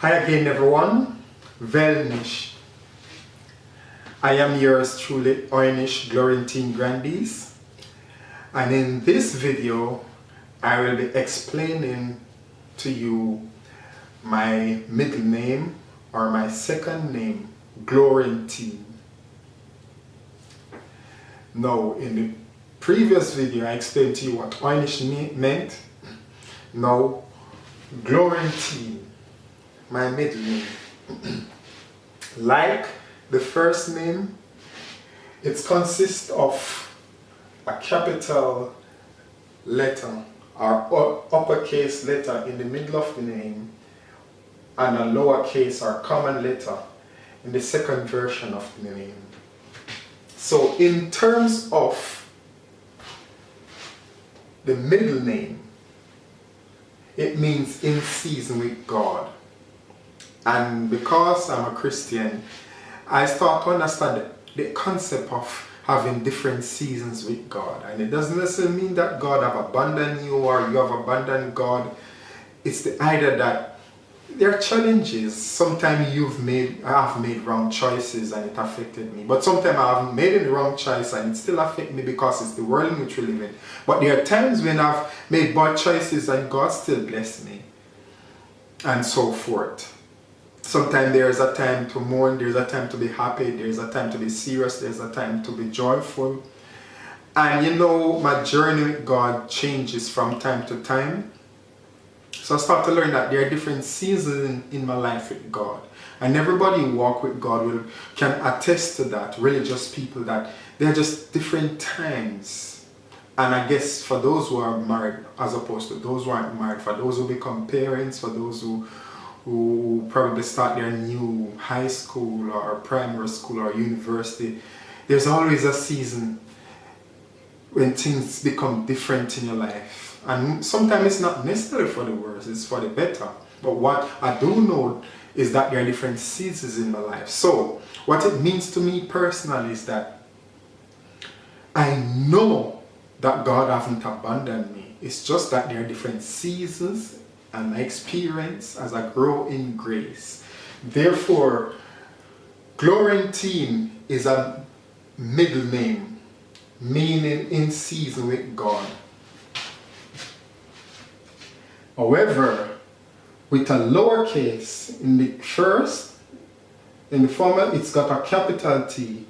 Hi again everyone, Velnish. I am yours truly, Oynish Glorentine Grandis, and in this video I will be explaining to you my middle name or my second name, Glorentine. Now in the previous video I explained to you what Oynish meant. Now Glorentine, my middle name. Like the first name, it consists of a capital letter or uppercase letter in the middle of the name and a lowercase or common letter in the second version of the name. So in terms of the middle name, it means in season with God. And because I'm a Christian, I start to understand the concept of having different seasons with God. And it doesn't necessarily mean that God have abandoned you or you have abandoned God. It's the idea that there are challenges. Sometimes I have made wrong choices and it affected me. But sometimes I haven't made any wrong choice and it still affects me because it's the world in which we live in. But there are times when I've made bad choices and God still blessed me. And so forth. Sometimes there's a time to mourn, there's a time to be happy, there's a time to be serious, there's a time to be joyful. And you know, my journey with God changes from time to time. So I start to learn that there are different seasons in my life with God. And everybody who walk with God can attest to that, religious people, that they're just different times. And I guess for those who are married, as opposed to those who aren't married, for those who become parents, for those who probably start their new high school or primary school or university, there's always a season when things become different in your life. And sometimes it's not necessarily for the worse, it's for the better. But what I do know is that there are different seasons in my life. So what it means to me personally is that I know that God hasn't abandoned me. It's just that there are different seasons and my experience as I grow in grace. Therefore, Glorentine is a middle name, meaning in season with God. However, with a lowercase in the former it's got a capital T.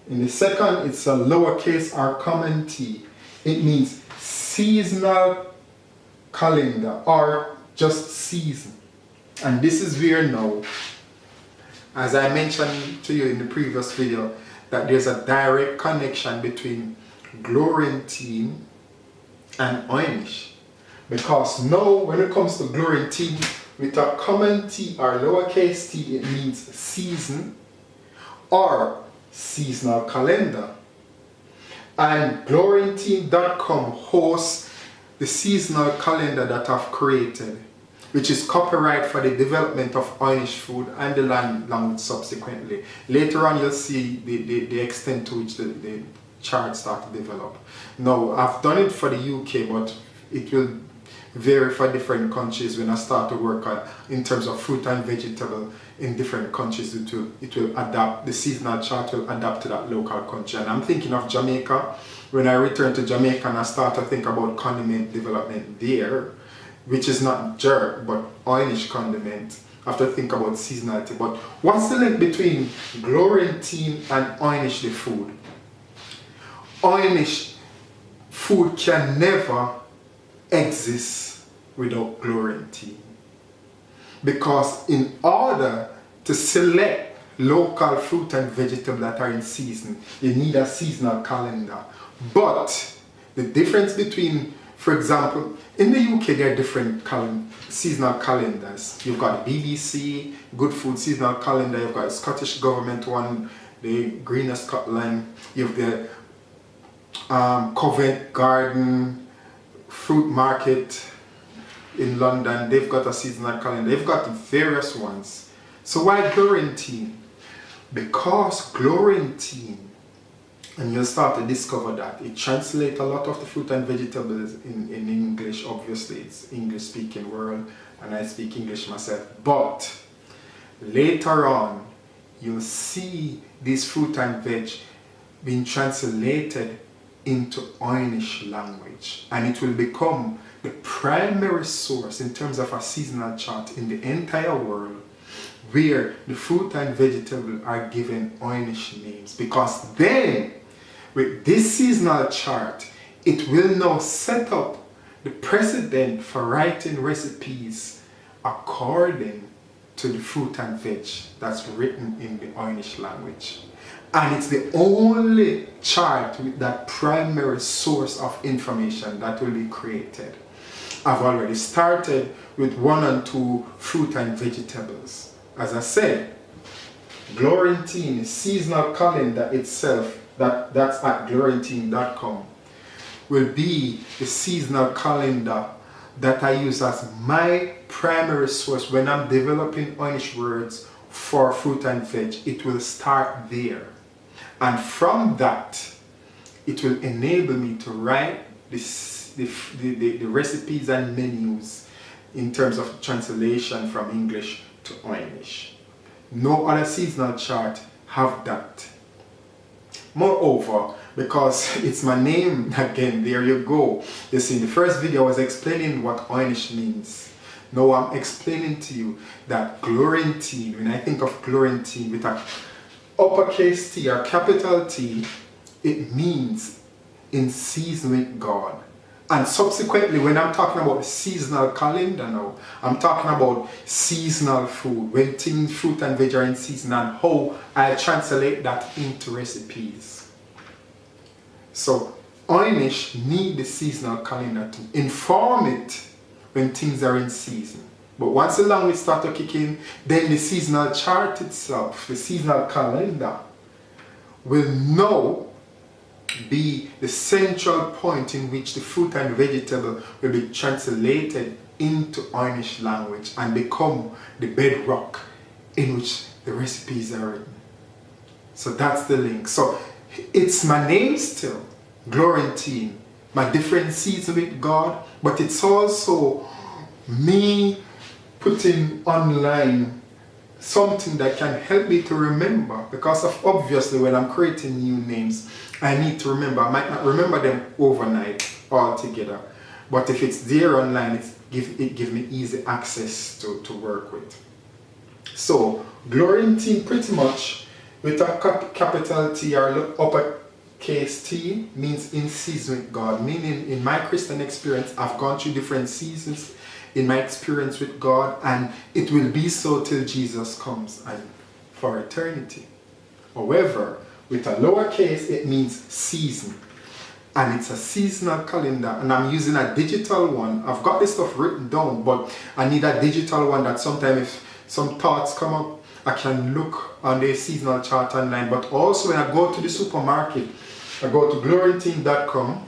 In the second it's a lowercase or common t. It means seasonal calendar or just season. And this is where now, as I mentioned to you in the previous video, that there's a direct connection between Glorentine and Oynish. Because now when it comes to Glorentine, with a common T or lowercase t, it means season or seasonal calendar. And Glorentine.com hosts the seasonal calendar that I've created, which is copyright for the development of Oynish food and the language subsequently. Later on you'll see the extent to which the charts start to develop. Now I've done it for the UK, but it will vary for different countries. When I start to work in terms of fruit and vegetable in different countries, it will adapt, the seasonal chart will adapt to that local country. And I'm thinking of Jamaica. When I return to Jamaica and I start to think about condiment development there, which is not jerk but Oynish condiment, I have to think about seasonality. But what's the link between Glorentine and Oynish the food? Oynish food can never exist without Glorentine. Because in order to select local fruit and vegetable that are in season, you need a seasonal calendar. But the difference between, for example, in the UK there are different seasonal calendars. You've got BBC, Good Food seasonal calendar, you've got a Scottish government one, the Green of Scotland, you have the Covent Garden Fruit Market in London, they've got a seasonal calendar, they've got various ones. So why Glorentine? Because Glorentine, and you'll start to discover that it translates a lot of the fruit and vegetables in English. Obviously it's English speaking world, and I speak English myself. But later on, you'll see these fruit and veg being translated into Oynish language, and it will become the primary source in terms of a seasonal chart in the entire world, where the fruit and vegetable are given Oynish names, because then with this seasonal chart it will now set up the precedent for writing recipes according to the fruit and veg that's written in the Oynish language. And it's the only chart with that primary source of information that will be created. I've already started with 1 and 2 fruit and vegetables. As I said, Glorantine, seasonal calendar itself, that's at glorantine.com, will be the seasonal calendar that I use as my primary source when I'm developing Oynish words for fruit and veg. It will start there. And from that, it will enable me to write the recipes and menus in terms of translation from English to Oynish. No other seasonal chart have that. Moreover, because it's my name again, there you go. You see, in the first video I was explaining what Oynish means. Now I'm explaining to you that Glorantine, when I think of Glorantine with a uppercase T or capital T, it means in season with God. And subsequently, when I'm talking about the seasonal calendar now, I'm talking about seasonal food, when things, fruit and veg are in season, and how I translate that into recipes. So Oynish need the seasonal calendar to inform it when things are in season. But once the language starts to kick in, then the seasonal chart itself, the seasonal calendar, will now be the central point in which the fruit and vegetable will be translated into Oynish language and become the bedrock in which the recipes are written. So that's the link. So it's my name still, Glorantine, my different season with God, but it's also me putting online something that can help me to remember, because of obviously when I'm creating new names, I need to remember. I might not remember them overnight altogether, but if it's there online, it gives me easy access to work with. So Glorantine, pretty much with a capital T or uppercase T, means in season with God, meaning in my Christian experience I've gone through different seasons in my experience with God, and it will be so till Jesus comes and for eternity. However, with a lowercase, it means season, and it's a seasonal calendar, and I'm using a digital one. I've got this stuff written down, but I need a digital one that sometimes if some thoughts come up, I can look on the seasonal chart online. But also when I go to the supermarket, I go to glorantine.com,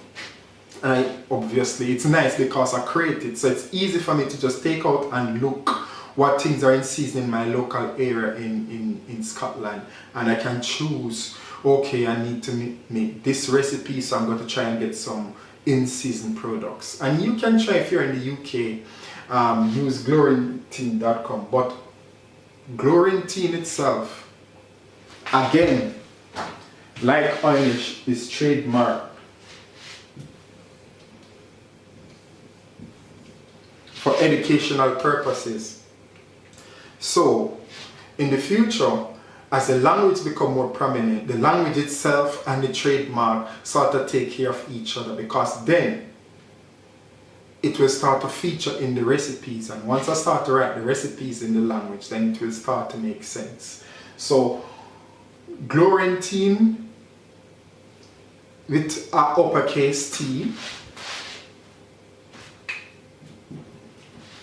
and obviously it's nice because I create it, so it's easy for me to just take out and look what things are in season in my local area in Scotland, and I can choose, okay, I need to make this recipe, so I'm going to try and get some in-season products. And you can try, if you're in the UK, use glorantine.com, but Glorantine itself, again, like Oynish, is trademarked for educational purposes. So in the future, as the language become more prominent, the language itself and the trademark sort of take care of each other, because then it will start to feature in the recipes, and once I start to write the recipes in the language, then it will start to make sense. So Glorantine with a uppercase T,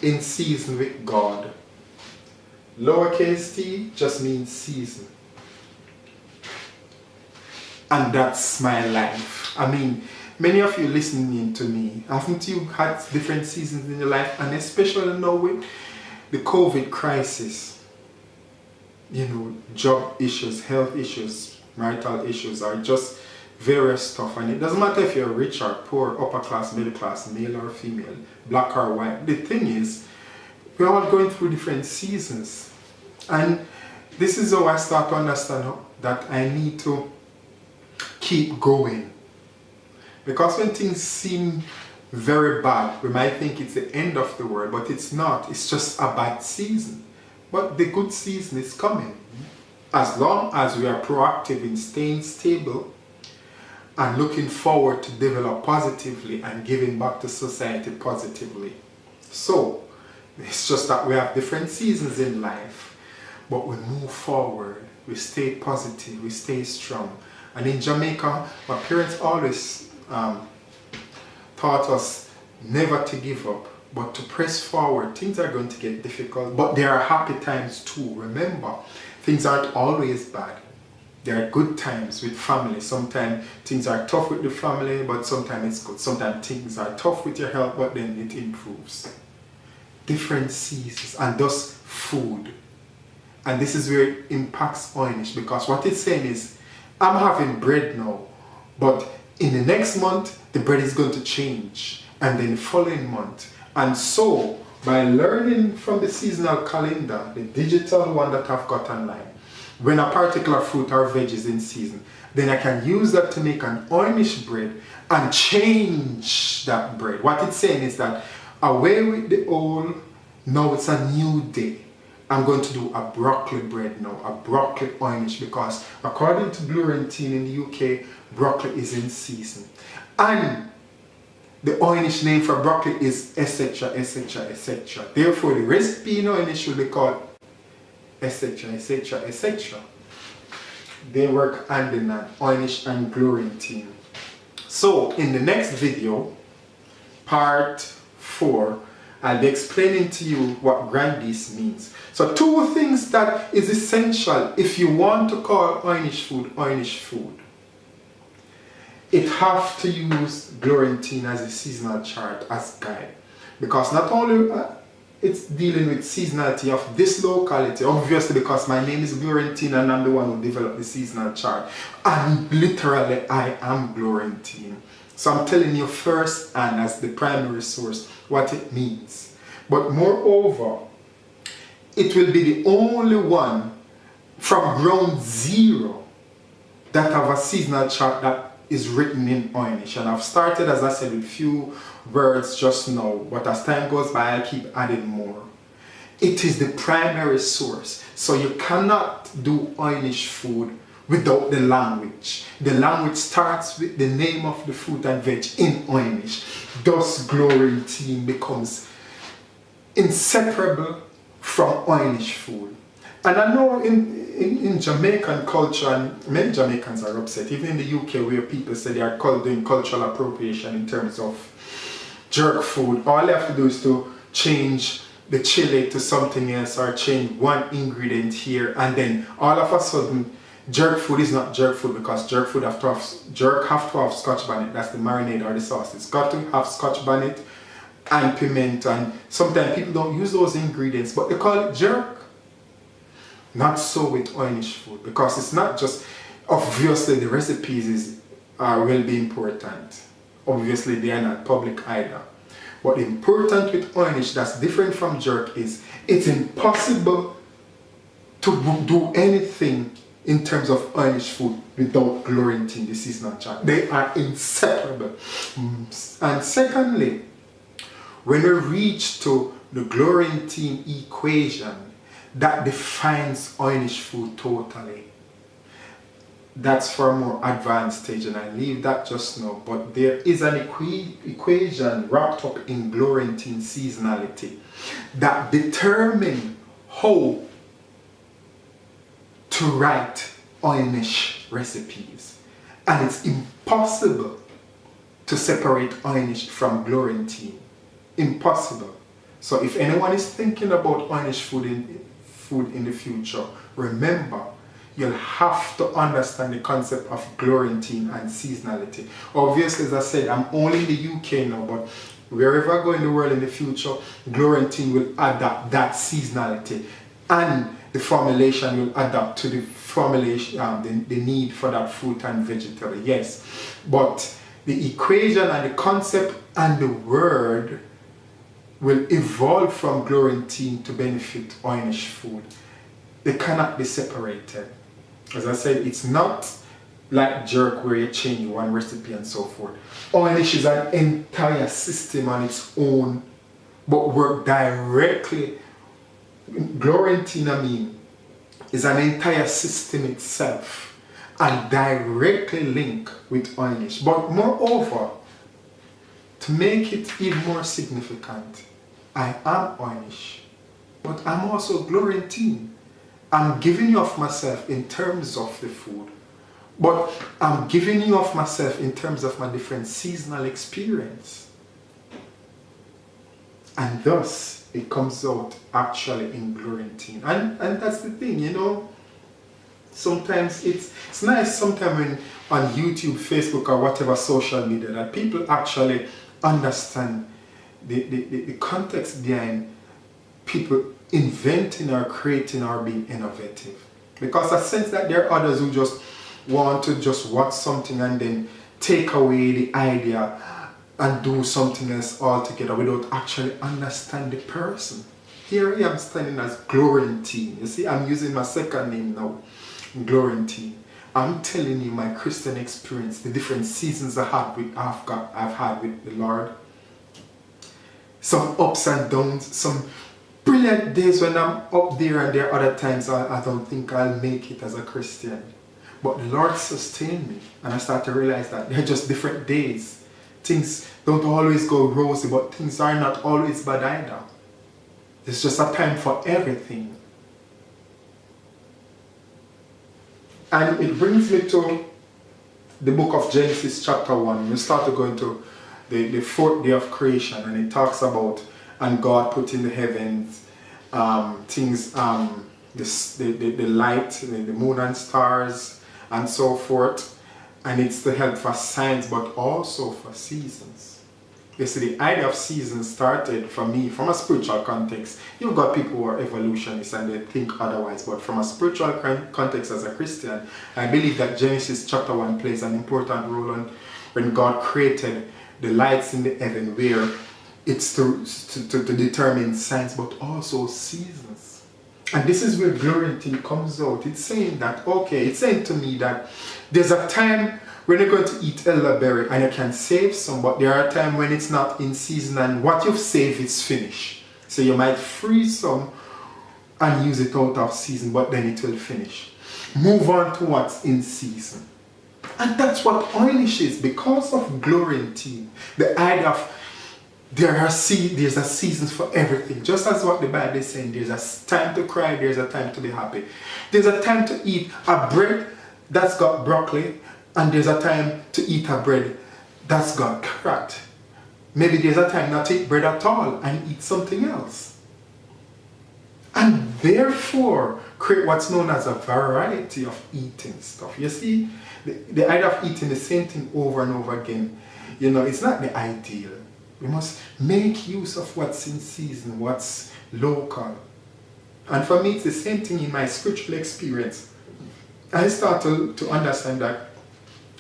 in season with God. Lowercase t just means season. And that's my life. I mean, many of you listening to me, haven't you had different seasons in your life? And especially now with the COVID crisis, you know, job issues, health issues, marital issues, or just various stuff. And it doesn't matter if you're rich or poor, upper class, middle class, male or female, black or white. The thing is, We're all going through different seasons. And this is how I start to understand that I need to keep going. Because when things seem very bad, we might think it's the end of the world, but it's not. It's just a bad season. But the good season is coming. As long as we are proactive in staying stable and looking forward to develop positively and giving back to society positively. So, it's just that we have different seasons in life, but we move forward, we stay positive, we stay strong. And in Jamaica, my parents always taught us never to give up, but to press forward. Things are going to get difficult, but there are happy times too. Remember, things aren't always bad. There are good times with family. Sometimes things are tough with the family, but sometimes it's good. Sometimes things are tough with your health, but then it improves. Different seasons, and thus food. And this is where it impacts Oynish, because what it's saying is, I'm having bread now, but in the next month, the bread is going to change, and then the following month. And so, by learning from the seasonal calendar, the digital one that I've got online, when a particular fruit or veg is in season, then I can use that to make an Oynish bread and change that bread. What it's saying is that away with the old, now it's a new day. I'm going to do a broccoli bread now, a broccoli Oynish, because according to Glorantine in the UK, broccoli is in season. And the Oynish name for broccoli is etc, etc, etc. Therefore, the recipe in Oynish will be called etc, etc, etc. They work hand in hand, Oynish and Glorantine. So, in the next video, part 4, I'll be explaining to you what Grandis means. So 2 things that is essential if you want to call Oynish food. It have to use Glorantine as a seasonal chart as guide. Because not only it's dealing with seasonality of this locality, obviously because my name is Glorantine and I'm the one who developed the seasonal chart. And literally I am Glorantine. So I'm telling you first and as the primary source what it means. But moreover, it will be the only one from ground zero that have a seasonal chart that is written in Oynish. And I've started, as I said, with few words just now, but as time goes by I'll keep adding more. It is the primary source. So you cannot do Oynish food without the language. The language starts with the name of the fruit and veg in Oynish. Thus Glorantine becomes inseparable from Oynish food. And I know in Jamaican culture, and many Jamaicans are upset, even in the UK where people say they are doing cultural appropriation in terms of jerk food. All they have to do is to change the chili to something else or change one ingredient here, and then all of a sudden jerk food is not jerk food, because jerk have to have scotch bonnet. That's the marinade or the sauce. It's got to have scotch bonnet and piment, and sometimes people don't use those ingredients, but they call it jerk. Not so with Oynish food, because it's not just, obviously the recipes will be important. Obviously they are not public either. What important with Oynish that's different from jerk is it's impossible to do anything in terms of Oynish food without Glorantine, the seasonal chart. They are inseparable. And secondly, when we reach to the Glorantine equation that defines Oynish food totally, that's for a more advanced stage, and I leave that just now. But there is an equation wrapped up in Glorantine seasonality that determines how to write Oynish recipes, and it's impossible to separate Oynish from Glorantine. Impossible. So if anyone is thinking about Oynish food in the future, remember, you'll have to understand the concept of Glorantine and seasonality. Obviously, as I said, I'm only in the UK now, but wherever I go in the world in the future, Glorantine will adapt that seasonality, and the formulation will adapt to the formulation, the need for that fruit and vegetable. Yes, but the equation and the concept and the word will evolve from Glorantine to benefit Ornish food. They cannot be separated. As I said, it's not like jerk where you change one recipe and so forth. Ornish is an entire system on its own, but work directly. Glorantine, I mean, is an entire system itself and directly linked with Ornish. But moreover, to make it even more significant, I am Ornish, but I'm also Glorantine. I'm giving you of myself in terms of the food, but I'm giving you of myself in terms of my different seasonal experience. And thus, it comes out actually in Glorantine. And that's the thing, you know. Sometimes it's nice sometimes when on YouTube, Facebook, or whatever social media that people actually understand the context behind people inventing or creating or being innovative. Because I sense that there are others who just want to just watch something and then take away the idea and do something else altogether without actually understand the person. Here I am standing as Glorantine. You see, I'm using my second name now, Glorantine. I'm telling you my Christian experience, the different seasons I've had with the Lord. Some ups and downs, some brilliant days when I'm up there, and there are other times I don't think I'll make it as a Christian. But the Lord sustained me, and I started to realize that they're just different days. Things don't always go rosy, but things are not always bad either. There's just a time for everything. And it brings me to the book of Genesis chapter 1. We start to go into the fourth day of creation, and it talks about, and God put in the heavens things, the light, the moon and stars, and so forth. And it's to help for signs, but also for seasons. You see, the idea of seasons started for me from a spiritual context. You've got people who are evolutionists and they think otherwise, but from a spiritual context as a Christian, I believe that Genesis chapter 1 plays an important role on when God created the lights in the heaven, where it's to determine signs, but also seasons. And this is where Glorantine comes out. It's saying that, okay, it's saying to me that there's a time when you're going to eat elderberry and you can save some, but there are times when it's not in season and what you've saved is finished. So you might freeze some and use it out of season, but then it will finish. Move on to what's in season. And that's what Ornish is, because of Glorantine. The idea of there's a season for everything. Just as what the Bible is saying, there's a time to cry, there's a time to be happy. There's a time to eat a bread that's got broccoli, and there's a time to eat a bread that's got carrot. Maybe there's a time not to eat bread at all and eat something else. And therefore, create what's known as a variety of eating stuff. You see, the idea of eating the same thing over and over again, you know, it's not the ideal. We must make use of what's in season, what's local. And for me, it's the same thing in my spiritual experience. I start to understand that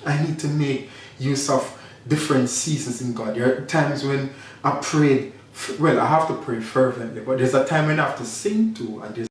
I need to make use of different seasons in God. There are times when I prayed, well, I have to pray fervently, but there's a time when I have to sing too, and there's